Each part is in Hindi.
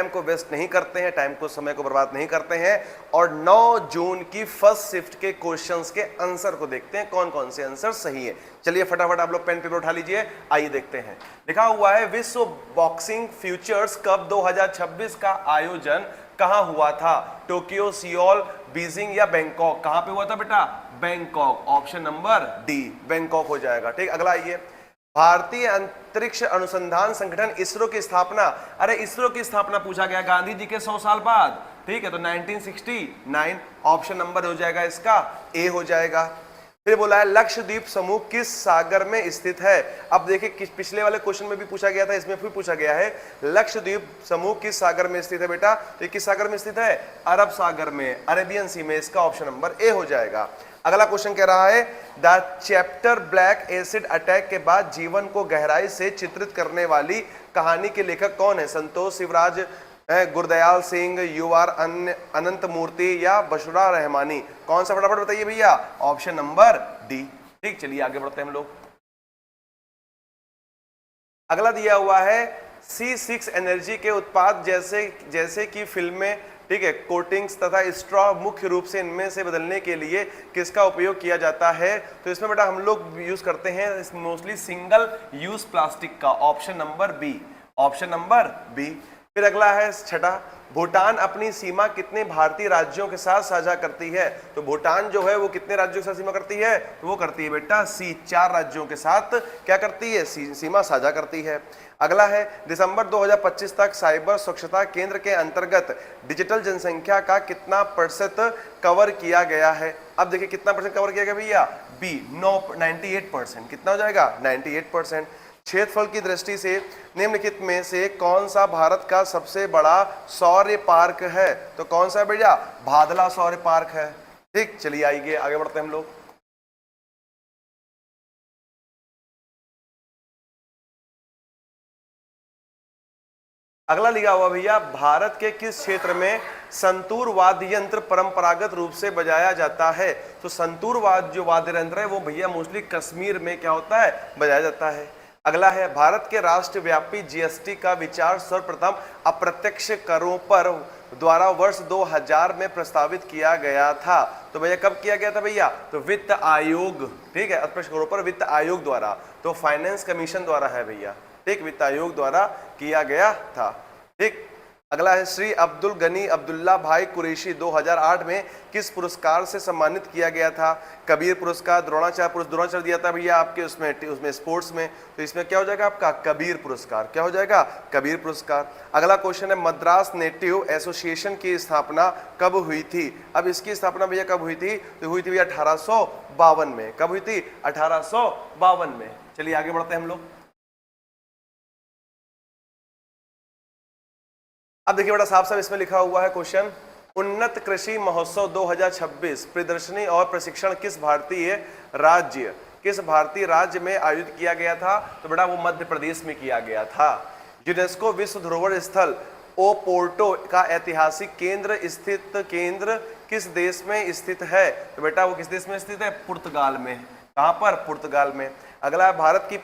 टाइम को वेस्ट नहीं करते हैं, टाइम को, समय को बर्बाद नहीं करते हैं और 9 जून की फर्स्ट शिफ्ट के क्वेश्चंस के आंसर को देखते हैं कौन कौन से आंसर सही है। चलिए फटाफट आप लोग पेन पेपर उठा लीजिए, आइए देखते हैं। लिखा हुआ है विश्व बॉक्सिंग फ्यूचर्स कप 2026 का आयोजन कहां हुआ था? टोक्यो, सियोल, बीजिंग या बैंकॉक? कहां पे हुआ था बेटा? Bangkok. Option number D, Bangkok हो जाएगा। ठीक, अगला आइए। भारतीय अंतरिक्ष अनुसंधान संगठन इसरो की स्थापना, अरे इसरो की स्थापना पूछा गया गांधी जी के 100 साल बाद, ठीक है, तो 1969। ऑप्शन नंबर हो जाएगा इसका ए हो जाएगा। फिर बोला है लक्षद्वीप समूह किस सागर में स्थित है? अब देखिए पिछले वाले क्वेश्चन में भी पूछा गया था, इसमें फिर पूछा गया है लक्षद्वीप समूह किस सागर में स्थित है बेटा? तो किस सागर में स्थित है? अरब सागर में, अरेबियन सी में। इसका ऑप्शन नंबर ए हो जाएगा। अगला क्वेश्चन कह रहा है the chapter black acid attack के बाद जीवन को गहराई से चित्रित करने वाली कहानी के लेखक कौन है? संतोष शिवराज, गुरदयाल सिंह, यूआर अनंत मूर्ति या बशुरा रहमानी? कौन सा? फटाफट बताइए भैया। Option number D. ठीक, चलिए आगे बढ़ते हैं हम लोग। अगला दिया हुआ है C6 एनर्जी के उत्पाद जैसे कि फिल्में, ठीक है, कोटिंग्स तथा स्ट्रॉ मुख्य रूप से इनमें से बदलने के लिए किसका उपयोग किया जाता है? तो इसमें बेटा हम लोग यूज करते हैं मोस्टली सिंगल यूज प्लास्टिक का। Option number B, option number B. फिर अगला है छठा, भूटान अपनी सीमा कितने भारतीय राज्यों के साथ साझा करती है? तो भूटान जो है वो कितने राज्यों के साथ सीमा करती है? तो वो करती है बेटा सी, 4 राज्यों के साथ क्या करती है? सीमा साझा करती है। अगला है दिसंबर 2025 तक साइबर स्वच्छता केंद्र के अंतर्गत डिजिटल जनसंख्या का कितना प्रतिशत कवर किया गया है? अब देखिए कितना परसेंट कवर किया गया भैया? बी, 98%। कितना हो जाएगा? 98%। क्षेत्रफल की दृष्टि से निम्नलिखित में से कौन सा भारत का सबसे बड़ा सौर्य पार्क है? तो कौन सा भैया? भादला सौर्य पार्क है। ठीक, चलिए आइए आगे बढ़ते हैं हम लोग। अगला लिखा हुआ भैया भारत के किस क्षेत्र में संतूर वाद्य यंत्र परंपरागत रूप से बजाया जाता है? तो संतूर वाद्य जो वाद्य यंत्र है वो भैया मोस्टली कश्मीर में क्या होता है? बजाया जाता है। अगला है भारत के राष्ट्रव्यापी जीएसटी का विचार सर्वप्रथम अप्रत्यक्ष करों पर द्वारा वर्ष 2000 में प्रस्तावित किया गया था। तो भैया कब किया गया था भैया? तो वित्त आयोग, ठीक है, अप्रत्यक्ष करों पर वित्त आयोग द्वारा, तो फाइनेंस कमीशन द्वारा है भैया। ठीक, वित्त आयोग द्वारा किया गया था। ठीक, अगला है श्री अब्दुल गनी अब्दुल्ला भाई कुरैशी 2008 में किस पुरस्कार से सम्मानित किया गया था? कबीर पुरस्कार, द्रोणाचार्य दिया था भैया आपके उसमें स्पोर्ट्स में, तो इसमें क्या हो जाएगा आपका? कबीर पुरस्कार। क्या हो जाएगा? कबीर पुरस्कार। अगला क्वेश्चन है मद्रास नेटिव एसोसिएशन की स्थापना कब हुई थी? अब इसकी स्थापना भैया कब हुई थी? तो हुई थी भैया 1852 में। कब हुई थी? 1852 में। चलिए आगे बढ़ते हैं हम लोग। अब देखिए बड़ा साफ साफ इसमें लिखा हुआ है क्वेश्चन, उन्नत कृषि महोत्सव 2026 प्रदर्शनी और प्रशिक्षण किस भारतीय राज्य में आयोजित किया गया था? तो बेटा वो मध्य प्रदेश में किया गया था। यूनेस्को विश्व धरोहर स्थल ओपोर्टो का ऐतिहासिक केंद्र किस देश में स्थित है? तो बेटा वो किस देश में स्थित है? पुर्तगाल में। कहां पर? पुर्तगाल में। अगला भारत की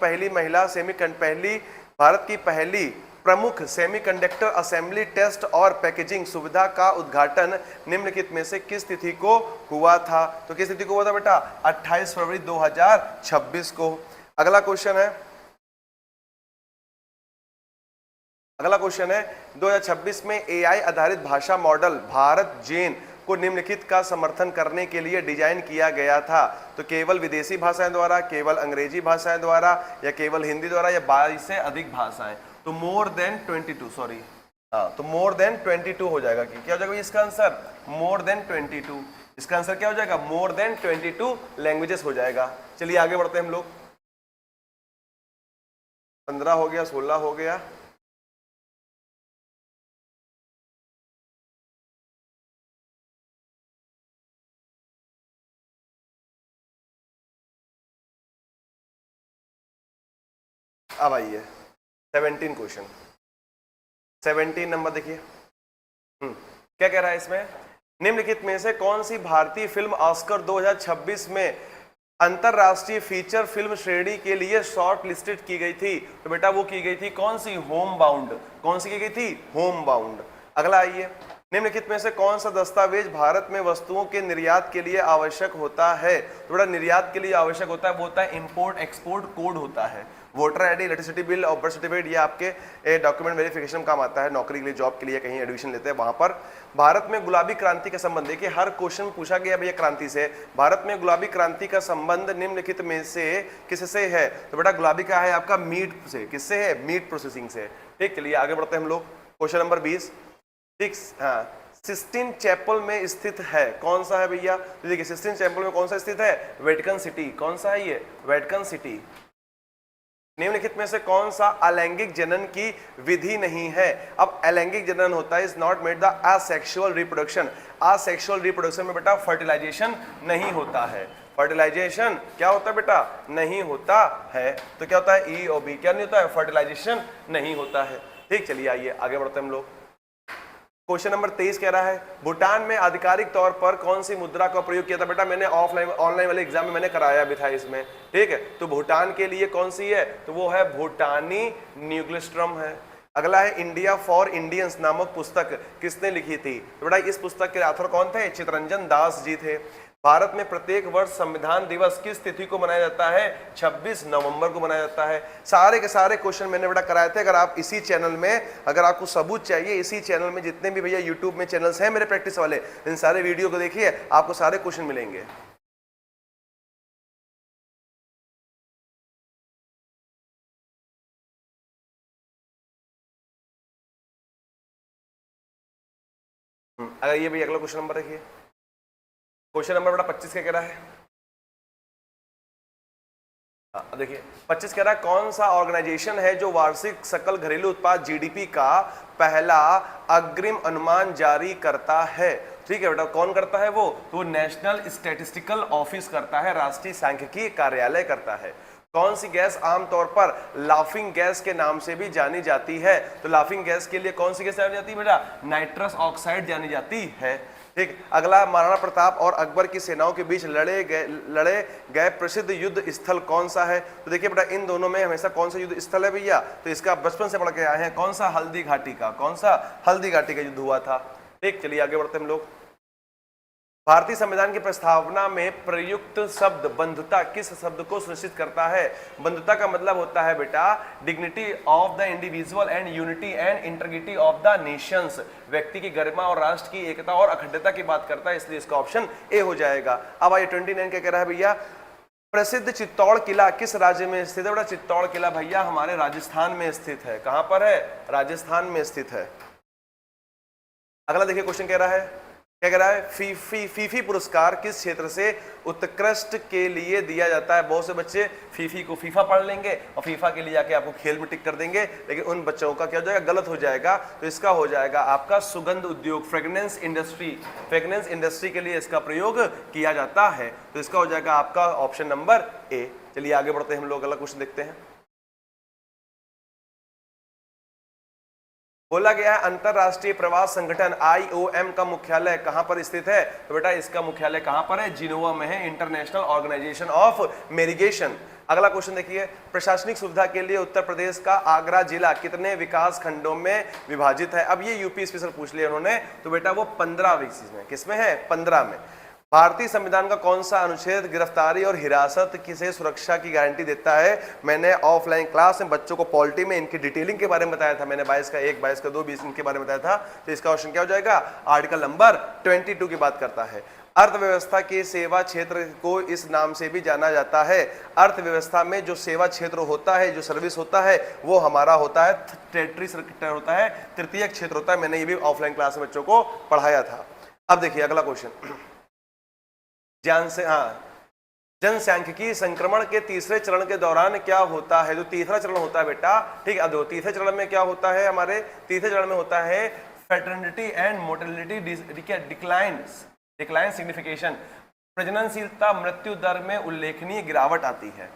पहली प्रमुख सेमीकंडक्टर असेंबली टेस्ट और पैकेजिंग सुविधा का उद्घाटन निम्नलिखित में से किस तिथि को हुआ था? तो किस तिथि को हुआ था बेटा? 28 फरवरी 2026 को। अगला क्वेश्चन है 2026 में एआई आधारित भाषा मॉडल भारत जेन को निम्नलिखित का समर्थन करने के लिए डिजाइन किया गया था? तो केवल विदेशी भाषाएं द्वारा, केवल अंग्रेजी भाषाएं द्वारा, या केवल हिंदी द्वारा, या 22 से अधिक भाषाएं? तो मोर देन 22, सॉरी, हाँ, तो मोर देन 22 हो जाएगा। कि क्या हो जाएगा इसका आंसर? More than 22। इसका आंसर क्या हो जाएगा? मोर देन 22 लैंग्वेजेस हो जाएगा। चलिए आगे बढ़ते हैं हम लोग। 15 हो गया, 16 हो गया, अब आइए 17 क्वेश्चन। 17 नंबर देखिए, क्या कह रहा है इसमें? निम्नलिखित में से कौन सी भारतीय फिल्म ऑस्कर 2026 में अंतरराष्ट्रीय फीचर फिल्म श्रेणी के लिए शॉर्ट लिस्टेड की गई थी, तो बेटा वो की गई थी कौन सी, होम बाउंड। कौन सी की गई थी, होम बाउंड। अगला आइए, निम्नलिखित में से कौन सा दस्तावेज भारत में वस्तुओं के निर्यात के लिए आवश्यक होता है, तो बेटा निर्यात के लिए आवश्यक होता है वो होता है इंपोर्ट एक्सपोर्ट कोड होता है। वोटर आईडी, इलेक्ट्रिसिटी बिल और बर्थ सर्टिफिकेट, ये आपके डॉक्यूमेंट वेरिफिकेशन काम आता है, नौकरी के लिए, जॉब के लिए, कहीं एडमिशन लेते हैं वहां पर। भारत में गुलाबी क्रांति का संबंध, देखिए हर क्वेश्चन पूछा गया भैया क्रांति से, भारत में गुलाबी क्रांति का संबंध निम्नलिखित में से किससे है, तो बेटा गुलाबी का है आपका मीट से। किससे है, मीट प्रोसेसिंग से। ठीक, चलिए आगे बढ़ते हैं हम लोग। क्वेश्चन नंबर 20, सिस्टीन चैपल में स्थित है, कौन सा है भैया, तो देखिए सिस्टीन चैपल में कौन सा स्थित है, वेटिकन सिटी। कौन सा है ये, वेटिकन सिटी। निम्नलिखित में से कौन सा अलैंगिक जनन की विधि नहीं है। अब अलैंगिक जनन होता है is not made the asexual reproduction. Asexual reproduction में बेटा फर्टिलाइजेशन नहीं होता है। फर्टिलाइजेशन क्या होता है बेटा, नहीं होता है। तो क्या होता है, ई और बी, क्या नहीं होता है, फर्टिलाइजेशन नहीं होता है। ठीक, चलिए आइए आगे बढ़ते हैं हम लोग। क्वेश्चन नंबर 23 कह रहा है, भूटान में आधिकारिक तौर पर कौन सी मुद्रा का प्रयोग किया था। बेटा मैंने ऑफलाइन ऑनलाइन वाले एग्जाम में मैंने कराया भी था इसमें। ठीक है, तो भूटान के लिए कौन सी है, तो वो है भूटानी न्यूग्लिस्ट्रम है। अगला है, इंडिया फॉर इंडियंस नामक पुस्तक किसने लिखी थी, तो बेटा इस पुस्तक के ऑथर कौन थे, चितरंजन दास जी थे। भारत में प्रत्येक वर्ष संविधान दिवस किस तिथि को मनाया जाता है, 26 नवंबर को मनाया जाता है। सारे के सारे क्वेश्चन मैंने बेटा कराए थे। अगर आप इसी चैनल में, अगर आपको सबूत चाहिए, इसी चैनल में जितने भी भैया यूट्यूब में चैनल्स हैं मेरे प्रैक्टिस वाले, इन सारे वीडियो को देखिए, आपको सारे क्वेश्चन मिलेंगे। अगर ये भैया अगला क्वेश्चन नंबर देखिए, क्वेश्चन नंबर बेटा 25 क्या कह रहा है, देखिए 25 कह रहा है, कौन सा ऑर्गेनाइजेशन है जो वार्षिक सकल घरेलू उत्पाद जीडीपी का पहला अग्रिम अनुमान जारी करता है। ठीक है बेटा, कौन करता है वो, तो नेशनल स्टैटिस्टिकल ऑफिस करता है, राष्ट्रीय सांख्यिकी कार्यालय करता है। कौन सी गैस आमतौर पर लाफिंग गैस के नाम से भी जानी जाती है, तो लाफिंग गैस के लिए कौन सी गैस जानी जाती है बेटा, नाइट्रस ऑक्साइड जानी जाती है। ठीक, अगला, महाराणा प्रताप और अकबर की सेनाओं के बीच लड़े गए प्रसिद्ध युद्ध स्थल कौन सा है, तो देखिए बेटा इन दोनों में हमेशा कौन सा युद्ध स्थल है भैया, तो इसका बचपन से पढ़ के आए हैं, कौन सा, हल्दी घाटी का। कौन सा, हल्दी घाटी का युद्ध हुआ था। ठीक, चलिए आगे बढ़ते हम लोग। भारतीय संविधान की प्रस्तावना में प्रयुक्त शब्द बंधुता किस शब्द को सुनिश्चित करता है। बंधुता का मतलब होता है बेटा dignity of the individual and unity and integrity of the Nations. व्यक्ति की गरिमा और राष्ट्र की एकता और अखंडता की बात करता है, इसलिए इसका ऑप्शन ए हो जाएगा। अब आइए 29 क्या कह रहा है भैया, प्रसिद्ध चित्तौड़ किला किस राज्य में स्थित है। बेटा चित्तौड़ किला भैया हमारे राजस्थान में स्थित है। कहां पर है, राजस्थान में स्थित है। अगला देखिए क्वेश्चन कह रहा है, क्या कह रहा है, फीफी पुरस्कार किस क्षेत्र से उत्कृष्ट के लिए दिया जाता है। बहुत से बच्चे फीफी को फीफा पढ़ लेंगे और फीफा के लिए जाके आपको खेल में टिक कर देंगे, लेकिन उन बच्चों का क्या हो जाएगा, गलत हो जाएगा। तो इसका हो जाएगा आपका सुगंध उद्योग, फ्रेग्रेंस इंडस्ट्री। फ्रेग्रेंस इंडस्ट्री के लिए इसका प्रयोग किया जाता है, तो इसका हो जाएगा आपका ऑप्शन नंबर ए। चलिए आगे बढ़ते हैं हम लोग, अगला क्वेश्चन देखते हैं। बोला गया है अंतरराष्ट्रीय प्रवास संगठन IOM का मुख्यालय कहां पर स्थित है, तो बेटा इसका मुख्यालय कहां पर है, जिनोवा में है, इंटरनेशनल ऑर्गेनाइजेशन ऑफ मेरिगेशन। अगला क्वेश्चन देखिए, प्रशासनिक सुविधा के लिए उत्तर प्रदेश का आगरा जिला कितने विकास खंडों में विभाजित है। अब ये यूपी स्पेशल पूछ लिया उन्होंने, तो बेटा वो 15 में, किसमें है, 15 में। भारतीय संविधान का कौन सा अनुच्छेद गिरफ्तारी और हिरासत से सुरक्षा की गारंटी देता है। मैंने ऑफलाइन क्लास में बच्चों को पॉलिटी में इनकी डिटेलिंग के बारे में बताया था, मैंने 22 का 1, 22 का 2, 20 इनके बारे में बताया था। तो इसका क्वेश्चन क्या हो जाएगा, आर्टिकल नंबर 22 की बात करता है। अर्थव्यवस्था के सेवा क्षेत्र को इस नाम से भी जाना जाता है। अर्थव्यवस्था में जो सेवा क्षेत्र होता है, जो सर्विस होता है, वो हमारा होता है टेरिटरी सेक्टर होता है, तृतीय क्षेत्र होता है। मैंने ये भी ऑफलाइन क्लास में बच्चों को पढ़ाया था। अब देखिए अगला क्वेश्चन, जनसांख्यिकी संक्रमण के तीसरे चरण के दौरान क्या होता है। जो तीसरा चरण होता है बेटा, ठीक है, तीसरे चरण में क्या होता है, हमारे तीसरे चरण में होता है fertility and mortality decline signification. प्रजननशीलता मृत्यु दर में उल्लेखनीय गिरावट आती है।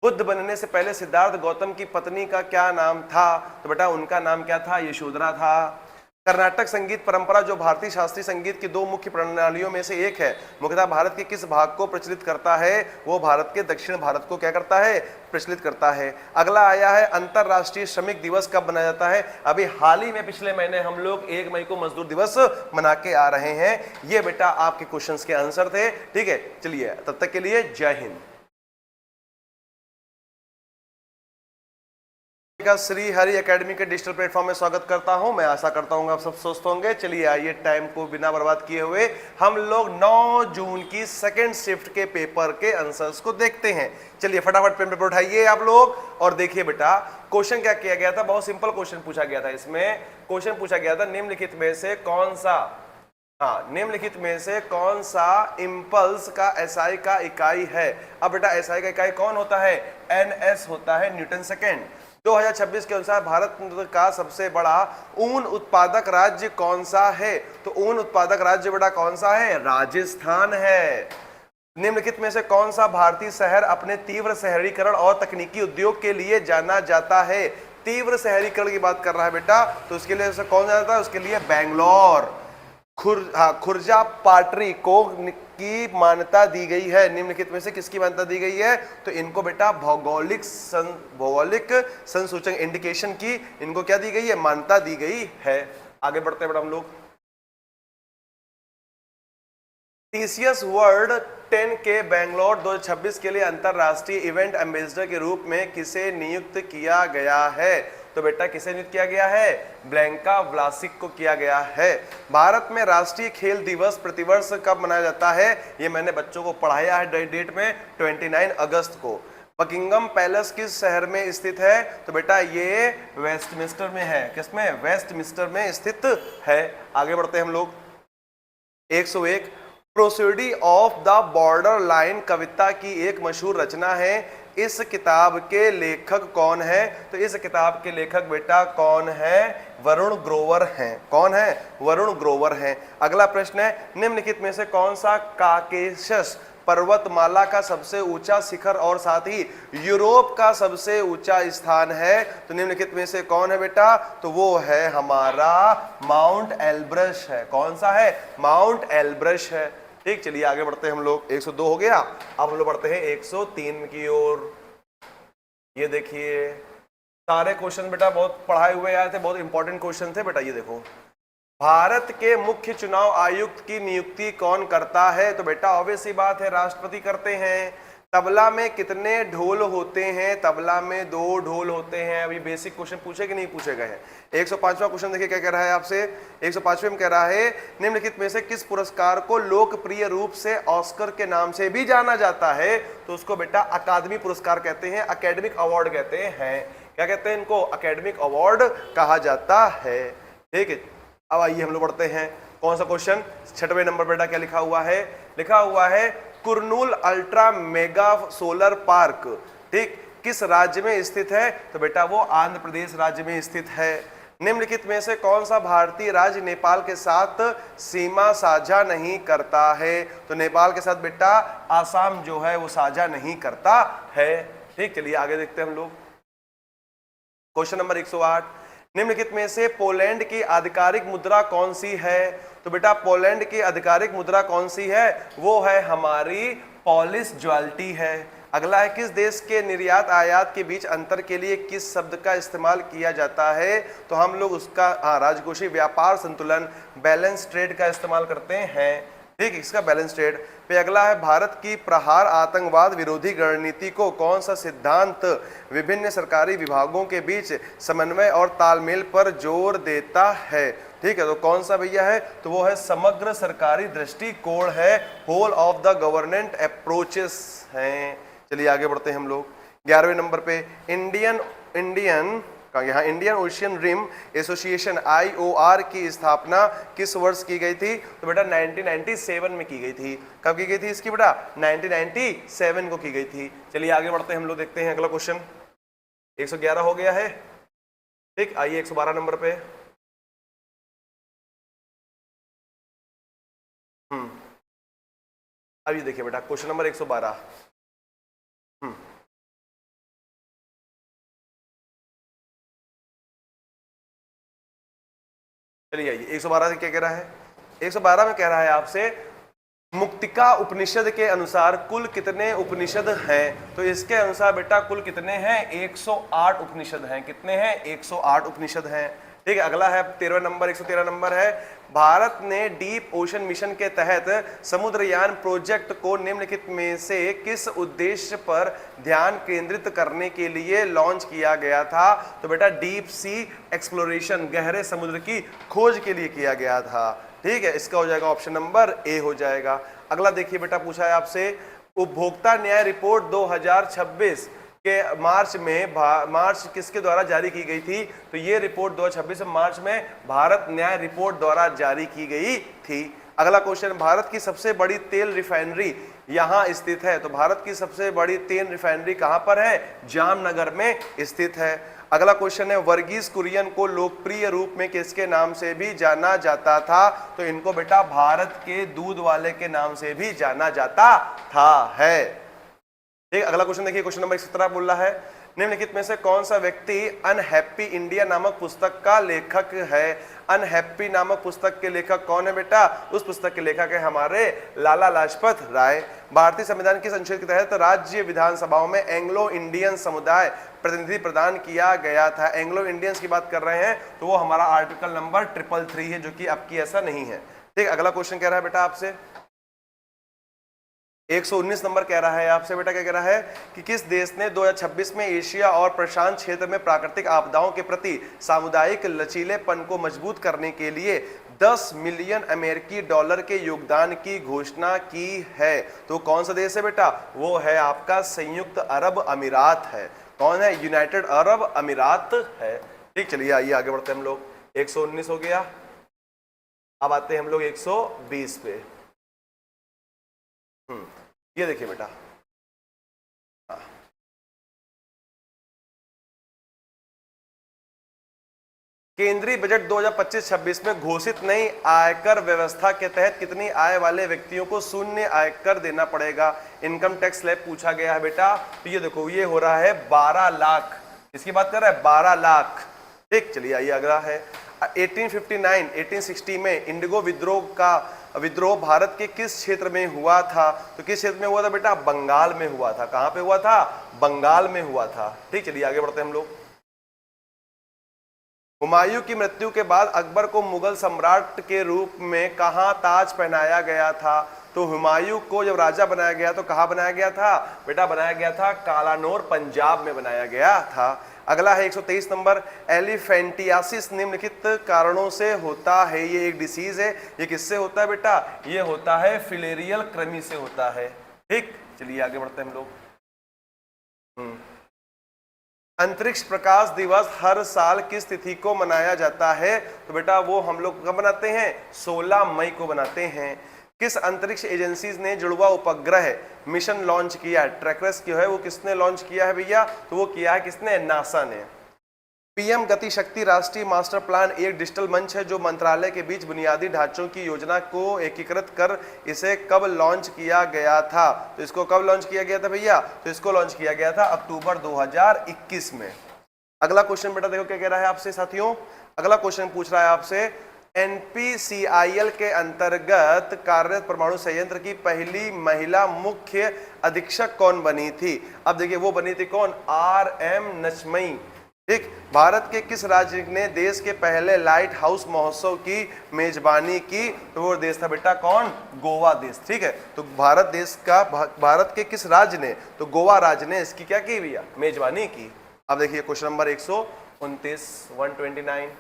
बुद्ध बनने से पहले सिद्धार्थ गौतम की पत्नी का क्या नाम था, तो बेटा उनका नाम क्या था, यशोधरा था। कर्नाटक संगीत परंपरा जो भारतीय शास्त्रीय संगीत की दो मुख्य प्रणालियों में से एक है, मुख्यतः भारत के किस भाग को प्रचलित करता है? वो भारत के दक्षिण भारत को क्या करता है? प्रचलित करता है। अगला आया है अंतरराष्ट्रीय श्रमिक दिवस कब मनाया जाता है? अभी हाल ही में पिछले महीने हम लोग 1 मई को मजदूर दिवस मना के आ रहे हैं। ये बेटा आपके क्वेश्चंस के आंसर थे। ठीक है, चलिए तब तक के लिए जय हिंद। श्री हरि एकेडमी के डिजिटल प्लेटफॉर्म में स्वागत करता हूं। मैं आशा करता हूं आप सब स्वस्थ होंगे। चलिए आइए टाइम को बिना बर्बाद किए हुए हम लोग 9 जून की सेकंड शिफ्ट के पेपर के आंसर्स को देखते हैं। चलिए फटाफट पेन पेपर उठाइए आप लोग और देखिए बेटा क्वेश्चन क्या किया गया था। बहुत सिंपल क्वेश्चन पूछा गया था। इसमें क्वेश्चन पूछा गया था निम्नलिखित में से कौन सा निम्नलिखित में से कौन सा इंपल्स का एसआई का इकाई है? अब बेटा एसआई का इकाई कौन होता है? एनएस होता है, न्यूटन सेकेंड। 2026 के अनुसार भारत का सबसे बड़ा ऊन उत्पादक राज्य कौन सा है? तो ऊन उत्पादक राज्य बेटा कौन सा है? राजस्थान है। निम्नलिखित में से कौन सा भारतीय शहर अपने तीव्र शहरीकरण और तकनीकी उद्योग के लिए जाना जाता है? तीव्र शहरीकरण की बात कर रहा है बेटा, तो उसके लिए कौन जाना जाता है? उसके लिए बैंगलोर। खुर्जा पाटरी को की मान्यता दी गई है। निम्नलिखित में से किसकी मान्यता दी गई है? तो इनको बेटा भौगोलिक संसूचक इंडिकेशन की इनको क्या दी गई है? मान्यता दी गई है। आगे बढ़ते हैं बेटा हम लोग। टीसीएस वर्ल्ड 10 के बेंगलोर 2026 के लिए अंतरराष्ट्रीय इवेंट एम्बेसडर के रूप में किसे नियुक्त किया गया है? तो बेटा किसे नियुक्त किया गया है? ब्लैंका व्लासिक को किया गया है। भारत में राष्ट्रीय खेल दिवस प्रतिवर्ष कब मनाया जाता है? ये मैंने बच्चों को पढ़ाया है डेट में 29 अगस्त को। बकिंगम पैलेस किस शहर में स्थित है? तो बेटा ये वेस्टमिंस्टर में है। किसमें? वेस्टमिंस्टर में स्थित है। आगे बढ़ते हैं हम लोग। 101 प्रोसीडी ऑफ द बॉर्डर लाइन कविता की एक मशहूर रचना है। इस किताब के लेखक कौन है? तो इस किताब के लेखक बेटा कौन है? वरुण ग्रोवर हैं। कौन है? वरुण ग्रोवर हैं। अगला प्रश्न है निम्नलिखित में से कौन सा काकेशस पर्वतमाला का सबसे ऊंचा शिखर और साथ ही यूरोप का सबसे ऊंचा स्थान है? तो निम्नलिखित में से कौन है बेटा? तो वो है हमारा माउंट एल्ब्रस है। कौन सा है? माउंट एल्ब्रस है। ठीक, चलिए आगे बढ़ते हैं हम लोग। 102 हो गया। अब हम लोग बढ़ते हैं 103 की ओर। ये देखिए सारे क्वेश्चन बेटा बहुत पढ़ाए हुए आए थे, बहुत इंपॉर्टेंट क्वेश्चन थे बेटा। ये देखो भारत के मुख्य चुनाव आयुक्त की नियुक्ति कौन करता है? तो बेटा ऑब्वियस सी बात है राष्ट्रपति करते हैं। तबला में कितने ढोल होते हैं? तबला में 2 ढोल होते हैं। अभी बेसिक क्वेश्चन पूछे कि नहीं पूछे गए हैं। 105वां क्वेश्चन देखिए क्या कह रहा है आपसे। 105वें में कह रहा है निम्नलिखित में से किस पुरस्कार को लोकप्रिय रूप से ऑस्कर के नाम से भी जाना जाता है? तो उसको बेटा अकादमी पुरस्कार कहते हैं, अकेडमिक अवार्ड कहते हैं। क्या कहते हैं इनको? अकेडमिक अवार्ड कहा जाता है। ठीक है, अब आइए हम लोग बढ़ते हैं। कौन सा क्वेश्चन? 6वें नंबर बेटा क्या लिखा हुआ है? लिखा हुआ है Kurnool ultra mega solar park ठीक किस राज्य में स्थित है? तो बेटा वो आंध्र प्रदेश राज्य में स्थित है। निम्नलिखित में से कौन सा भारतीय राज्य नेपाल के साथ सीमा साझा नहीं करता है? तो नेपाल के साथ बेटा आसाम जो है वो साझा नहीं करता है। ठीक, चलिए आगे देखते हैं हम लोग। क्वेश्चन नंबर 108 निम्नलिखित में से पोलैंड की आधिकारिक मुद्रा कौन सी है? तो बेटा पोलैंड की आधिकारिक मुद्रा कौन सी है? वो है हमारी पॉलिश ज्वाल्टी है। अगला है किस देश के निर्यात आयात के बीच अंतर के लिए किस शब्द का इस्तेमाल किया जाता है? तो हम लोग उसका राजकोषीय व्यापार संतुलन बैलेंस ट्रेड का इस्तेमाल करते हैं। ठीक, इसका बैलेंस ट्रेड पे। अगला है भारत की प्रहार आतंकवाद विरोधी रणनीति को कौन सा सिद्धांत विभिन्न सरकारी विभागों के बीच समन्वय और तालमेल पर जोर देता है? ठीक है, तो कौन सा भैया है? तो वो है समग्र सरकारी दृष्टिकोण है, whole of the government approaches हैं। चलिए आगे बढ़ते हैं हम लोग। 11वें नंबर पे Indian Ocean Rim Association IOR की स्थापना किस वर्ष की गई थी? तो बेटा 1997 में की गई थी। कब की गई थी इसकी बेटा? 1997 को की गई थी। चलिए आगे बढ़ते हैं हम लोग, देखते हैं अगला क्वेश्चन। 111 हो गया है। ठीक, आइए 112 नंबर पे। अब ये देखिए बेटा क्वेश्चन नंबर 112। चलिए आइए 112 से क्या कह रहा है, 112 में कह रहा है आपसे मुक्तिका उपनिषद के अनुसार कुल कितने उपनिषद हैं। तो इसके अनुसार बेटा कुल कितने हैं, 108 उपनिषद हैं। कितने हैं, 108 उपनिषद हैं। ठीक है, अगला है 13 नंबर, 113 नंबर है, भारत ने डीप ओशन मिशन के तहत समुद्रयान प्रोजेक्ट को निम्नलिखित में से किस उद्देश्य पर ध्यान केंद्रित करने के लिए लॉन्च किया गया था। तो बेटा डीप सी एक्सप्लोरेशन, गहरे समुद्र की खोज के लिए किया गया था। ठीक है, इसका हो जाएगा ऑप्शन नंबर ए हो जाएगा। अगला देखिए बेटा, पूछा है आपसे उपभोक्ता न्याय रिपोर्ट 2026 के मार्च किसके द्वारा जारी की गई थी। तो ये रिपोर्ट 2026 मार्च में भारत न्याय रिपोर्ट द्वारा जारी की गई थी। अगला क्वेश्चन, भारत की सबसे बड़ी तेल रिफाइनरी यहां स्थित है। तो भारत की सबसे बड़ी तेल रिफाइनरी कहां पर है, जामनगर में स्थित है। अगला क्वेश्चन है, वर्गीस कुरियन को लोकप्रिय रूप में किसके नाम से भी जाना जाता था। तो इनको बेटा भारत के दूध वाले के नाम से भी जाना जाता था है। ठीक, अगला क्वेश्चन देखिए, क्वेश्चन नंबर 17 बोल रहा है निम्नलिखित में से कौन सा व्यक्ति अनहैप्पी इंडिया नामक पुस्तक का लेखक है। अनहैप्पी नामक पुस्तक के लेखक कौन है बेटा, उस पुस्तक के लेखक है हमारे लाला लाजपत राय। भारतीय संविधान की संशोधन के तहत राज्य विधानसभाओं में एंग्लो इंडियन समुदाय प्रतिनिधि प्रदान किया गया था। एंग्लो इंडियंस की बात कर रहे हैं तो वो हमारा आर्टिकल नंबर 333 है, जो कि आपकी ऐसा नहीं है। ठीक, अगला क्वेश्चन कह रहा है बेटा आपसे 119 नंबर कह रहा है आपसे बेटा, क्या कह रहा है कि किस देश ने 2026 में एशिया और प्रशांत क्षेत्र में प्राकृतिक आपदाओं के प्रति सामुदायिक लचीलेपन को मजबूत करने के लिए 10 मिलियन अमेरिकी डॉलर के योगदान की घोषणा की है। तो कौन सा देश है बेटा, वो है आपका संयुक्त अरब अमीरात है। कौन है, यूनाइटेड अरब अमीरात है। ठीक, चलिए आइए आगे बढ़ते हैं हम लोग। 119 हो गया, अब आते हैं हम लोग 120 पे। ये देखिए बेटा, केंद्रीय बजट 2025-26 में घोषित नई आयकर व्यवस्था के तहत कितनी आय वाले व्यक्तियों को शून्य आयकर देना पड़ेगा। इनकम टैक्स स्लैब पूछा गया है बेटा। तो ये देखो, ये हो रहा है 12 लाख। इसकी बात कर रहा है 12 लाख। ठीक, चलिए आइए अगला है 1859-1860 में इंडिगो विद्रोह भारत के किस क्षेत्र में हुआ था। तो किस क्षेत्र में हुआ था बेटा, बंगाल में हुआ था। कहां पे हुआ था, बंगाल में हुआ था। ठीक, चलिए आगे बढ़ते हैं हम लोग। हुमायूं की मृत्यु के बाद अकबर को मुगल सम्राट के रूप में कहां ताज पहनाया गया था। तो हुमायूं को जब राजा बनाया गया तो कहां बनाया गया था बेटा, बनाया गया था कालानौर, पंजाब में बनाया गया था। अगला है 123 नंबर, एलिफेंटियासिस निम्नलिखित कारणों से होता है। ये एक डिसीज है, ये किससे होता है बेटा, ये होता है फिलेरियल कृमि से होता है। ठीक, चलिए आगे बढ़ते हैं हम लोग। अंतरिक्ष प्रकाश दिवस हर साल किस तिथि को मनाया जाता है। तो बेटा वो हम लोग कब बनाते हैं, 16 मई को बनाते हैं। किस अंतरिक्ष एजेंसी ने जुड़वा उपग्रह मिशन लॉन्च किया। ट्रैकर्स जो है वो किसने लॉन्च किया है भैया, तो वो किया है किसने, नासा ने। पीएम गति शक्ति राष्ट्रीय मास्टर प्लान एक डिजिटल मंच है जो मंत्रालय के बीच बुनियादी ढांचों की योजना को एकीकृत कर इसे कब लॉन्च किया गया था। तो इसको कब लॉन्च किया गया था भैया, तो इसको लॉन्च किया गया था अक्टूबर 2021 में। अगला क्वेश्चन बेटा देखो क्या कह रहा है आपसे साथियों। अगला क्वेश्चन पूछ रहा है आपसे NPCIL के अंतर्गत कार्यरत परमाणु संयंत्र की पहली महिला मुख्य अधीक्षक कौन बनी थी। अब देखिए वो बनी थी कौन, RM नचमई। ठीक, भारत के किस राज्य ने देश के पहले लाइट हाउस महोत्सव की मेजबानी की। तो वो देश था बेटा कौन, गोवा देश। ठीक है, तो भारत के किस राज्य ने, तो गोवा राज्य ने इसकी क्या की भैया, मेजबानी की। अब देखिए क्वेश्चन नंबर 129 129।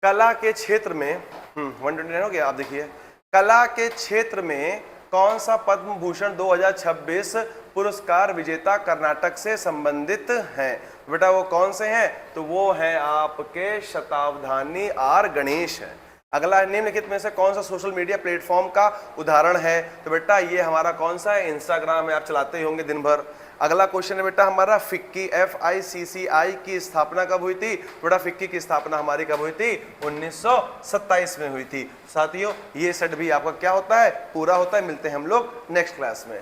कला के क्षेत्र में 129 हो गया। आप देखिए कला के क्षेत्र में कौन सा पद्म भूषण 2026 पुरस्कार विजेता कर्नाटक से संबंधित हैं। बेटा वो कौन से हैं, तो वो हैं आपके शतावधानी आर गणेश हैं। अगला निम्नलिखित में से कौन सा सोशल मीडिया प्लेटफॉर्म का उदाहरण है। तो बेटा ये हमारा कौन सा है, इंस्टाग्राम है, आप चलाते ही होंगे दिन भर। अगला क्वेश्चन है बेटा हमारा फिक्की FICCI की स्थापना कब हुई थी। बेटा फिक्की की स्थापना हमारी कब हुई थी, 1927 में हुई थी। साथियों ये सेट भी आपका क्या होता है, पूरा होता है। मिलते हैं हम लोग नेक्स्ट क्लास में।